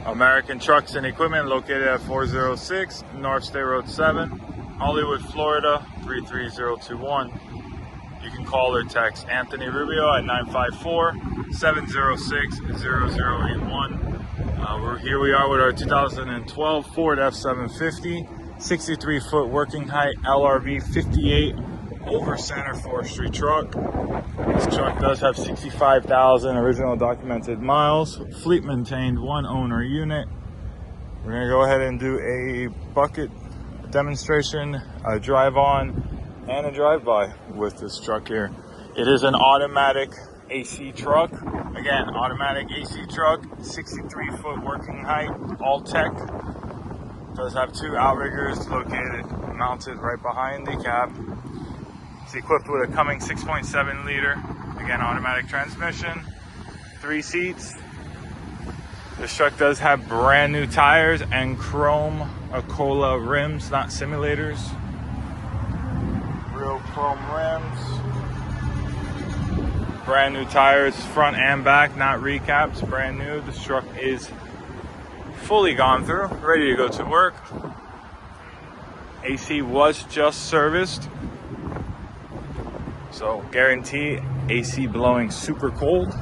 American Trucks and Equipment, located at 406 North State Road 7, Hollywood, Florida 33021. You can call or text Anthony Rubio at 954-706-0081. Here we are with our 2012 Ford F-750, 63-foot working height LRV58 over center forestry truck. This truck does have 65,000 original documented miles, fleet maintained, one owner unit. We're gonna go ahead and do a bucket demonstration, a drive on and a drive by with this truck here. It is an automatic AC truck. Again, automatic AC truck, 63-foot working height, Altec. Does have two Outriggers located, mounted right behind the cab. It's equipped with a Cummins 6.7 liter, again, automatic transmission, 3 seats. This truck does have brand new tires and chrome Alcoa rims, not simulators. Real chrome rims. Brand new tires, front and back, not recaps, brand new. This truck is fully gone through, ready to go to work. AC was just serviced. So guarantee AC blowing super cold.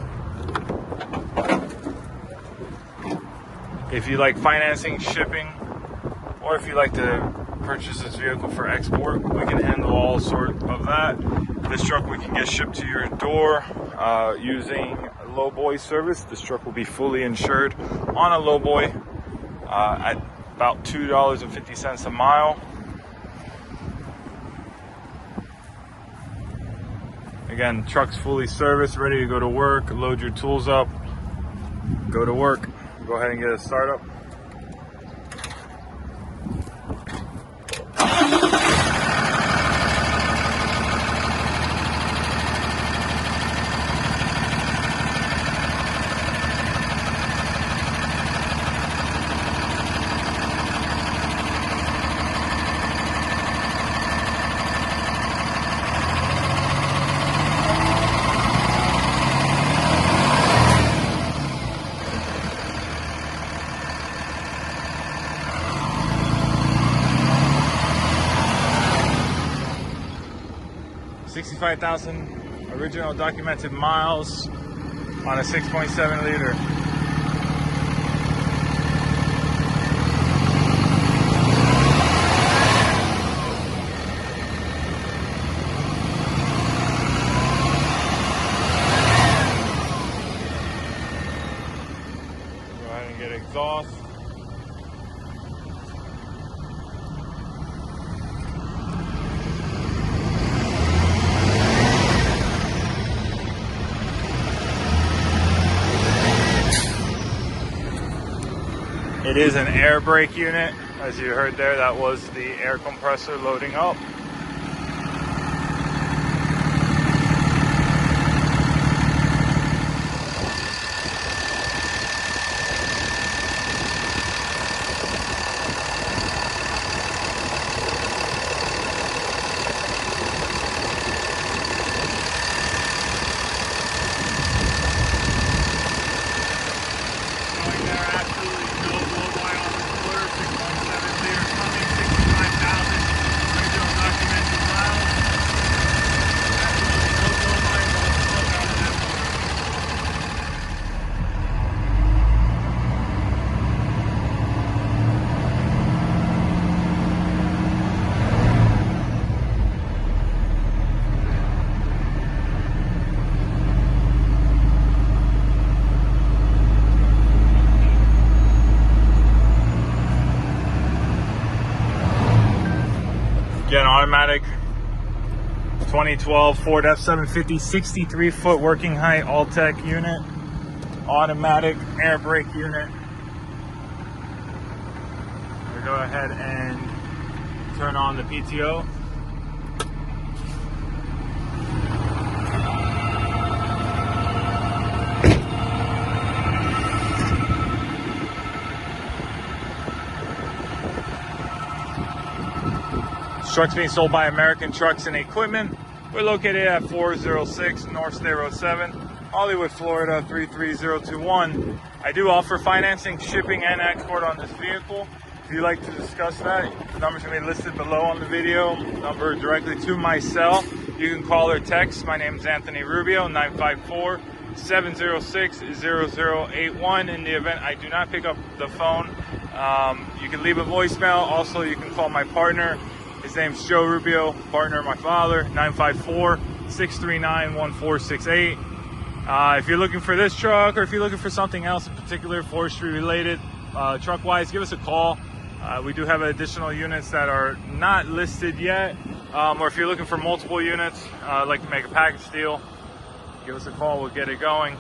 If you like financing, shipping, or if you like to purchase this vehicle for export, we can handle all sorts of that. This truck we can get shipped to your door using lowboy service. This truck will be fully insured on a lowboy at about $2.50 a mile. Again, truck's fully serviced, ready to go to work. Load your tools up, go to work. Go ahead and get it started up. $65,000 original documented miles on a 6.7 liter. Go ahead and get exhaust. It is an air brake unit. As you heard there, that was the air compressor loading up. Again, automatic 2012 Ford F-750 63-foot working height Altec unit, automatic air brake unit. We'll go ahead and turn on the PTO. Trucks being sold by American Trucks and Equipment. We're located at 406 North State Road 7, Hollywood, Florida 33021. I do offer financing, shipping, and export on this vehicle. If you'd like to discuss that, the number's gonna be listed below on the video. Number directly to my cell. You can call or text. My name is Anthony Rubio, 954-706-0081. In the event I do not pick up the phone, you can leave a voicemail. Also, you can call my partner. His name's Joe Rubio, partner of my father, 954-639-1468. If you're looking for this truck, or if you're looking for something else in particular, forestry related, truck-wise, give us a call. We do have additional units that are not listed yet, or if you're looking for multiple units, like to make a package deal, give us a call, we'll get it going.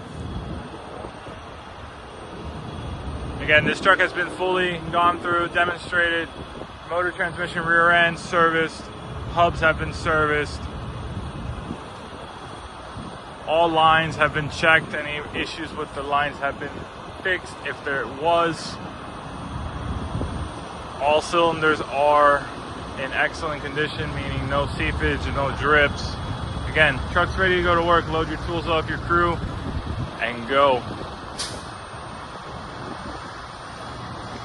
Again, this truck has been fully gone through, demonstrated, motor, transmission, rear end serviced, hubs have been serviced, all lines have been checked, any issues with the lines have been fixed if there was. All cylinders are in excellent condition, meaning no seepage and no drips. Again, truck's ready to go to work. Load your tools up, your crew, and go.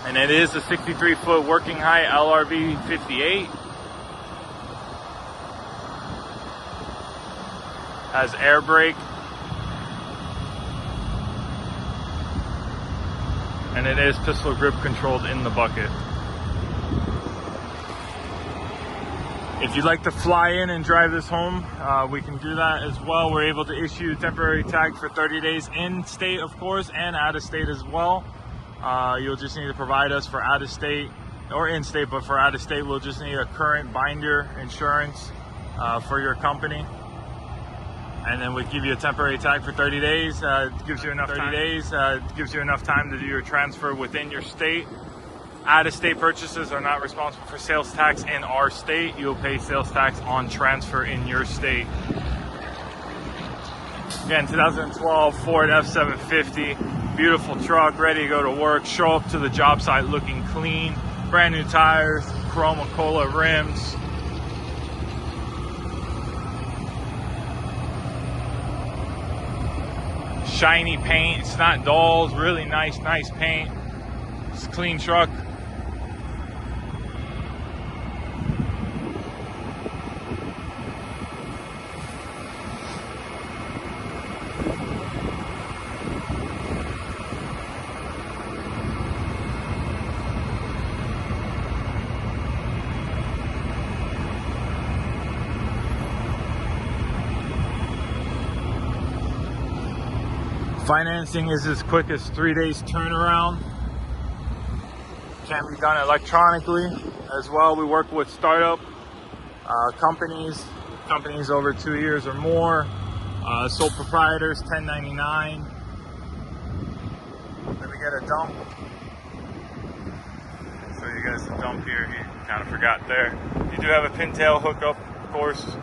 And it is a 63-foot working height LRV 58. Has air brake. And it is pistol grip controlled in the bucket. If you'd like to fly in and drive this home, we can do that as well. We're able to issue a temporary tag for 30 days in state, of course, and out of state as well. You'll just need to provide us for out of state or in state, but for out of state, we'll just need a current binder insurance for your company. And then we give you a temporary tag for 30 days. Gives you enough time to do your transfer within your state. Out-of-state purchases are not responsible for sales tax in our state. You'll pay sales tax on transfer in your state. Again, 2012 Ford F-750, beautiful truck, ready to go to work. Show up to the job site looking clean. Brand new tires, chrome Alcoa rims. Shiny paint, it's not dull, it's really nice paint. It's a clean truck. Financing is as quick as 3 days turnaround. Can be done electronically as well. We work with startup companies over 2 years or more, sole proprietors, 1099. Let me get a dump. Show you guys the dump here. You kind of forgot there. You do have a pintail hookup, of course.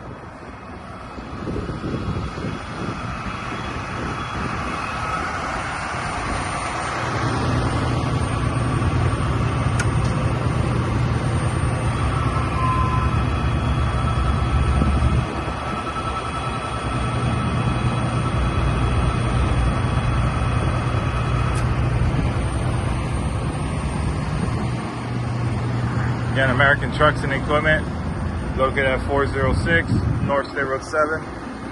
Again, American Trucks and Equipment, located at 406 North State Road 7,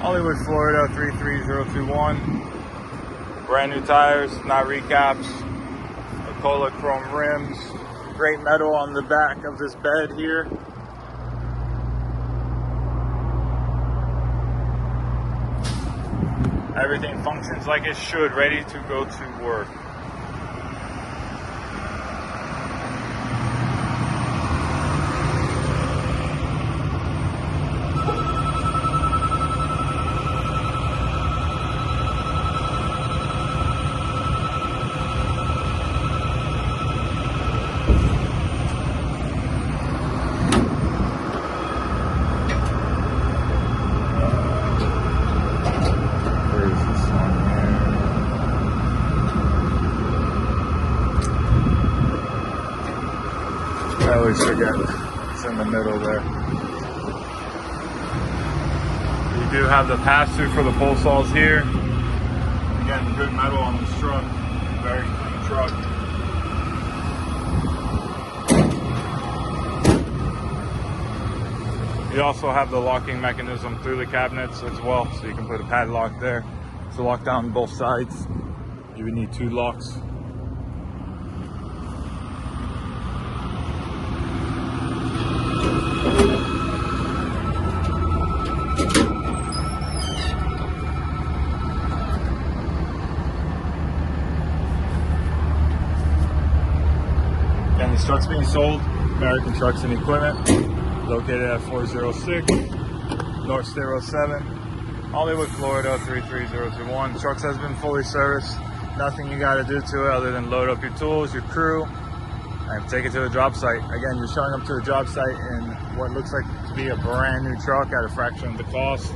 Hollywood, Florida 33021. Brand new tires, not recaps. Alcoa chrome rims. Great metal on the back of this bed here. Everything functions like it should, ready to go to work. I always forget it's in the middle there. You do have the pass-through for the pole saws here. Again, good metal on this truck. Very clean truck. You also have the locking mechanism through the cabinets as well, so you can put a padlock there to lock down both sides. You would need 2 locks. And this truck's being sold, American Trucks and Equipment, located at 406 North State 7, Hollywood, Florida 33021. Trucks has been fully serviced. Nothing you got to do to it other than load up your tools, your crew, and take it to the job site. Again, you're showing up to the job site in what looks like to be a brand new truck at a fraction of the cost.